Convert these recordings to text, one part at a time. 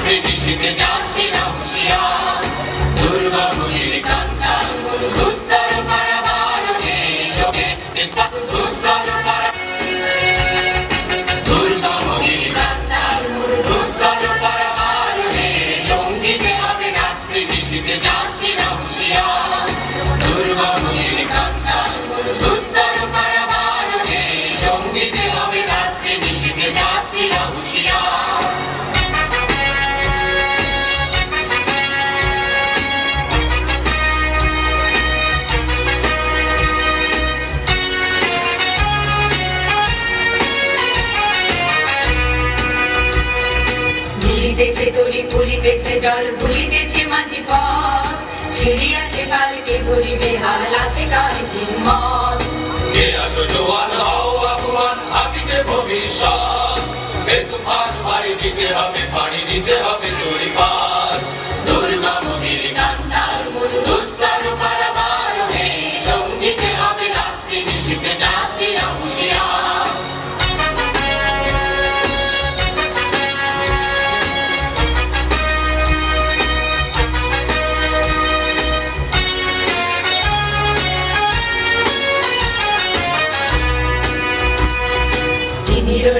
রাত্রি নিশীথে যাত্রীরা হুঁশিয়ার। দুর্গমনির কান্তার মরু দুস্তর পারাবারণে যোগে দুস্তর পারা। দুর্গমনির কান্তার মরু দুস্তর পারাবারণে লঙ্ঘিতে হবে রাত্রি নিশীথে যাত্রীরা হুঁশিয়ার। দুর্গমনির কান্তার মরু দুস্তর পারাবারণে লঙ্ঘিতে হবে রাত্রি নিশীথে যাত্রীরা হুঁশিয়ার। ভুলিতেছে তরি ভুলিতেছে জল ভুলিতেছে মাঝি পথ ছিড়িয়াছে পালকে ধরিবে হাল আছে কার হিম্মত। কে আছো জোয়ান হও আগুয়ান হাকিছে ভবিষ্যৎ। এ তুফান পাড়ি দিতে হবে পাড়ি দিতে হবে তরি পার। দুর্গমনির কান্তার মরু দুস্তর পারাবারণে লঙ্ঘিতে হবে রাত্রি নিশীথে যাত্রীরা হুঁশিয়ার।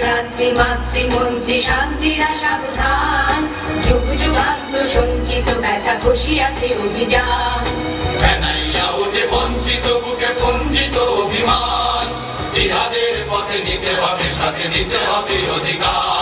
রাত্রি মাতৃমন্ত্রী শান্তিরা সাবধান যুগ যুগান্ত সঞ্চিত ব্যথা ঘষিয়াছে অভিযান। ফেনাইয়া ওঠে বঞ্চিত বুকে পুঞ্জিত অভিমান। ইহাদের পথে নিতে হবে সাথে নিতে হবে অধিকার।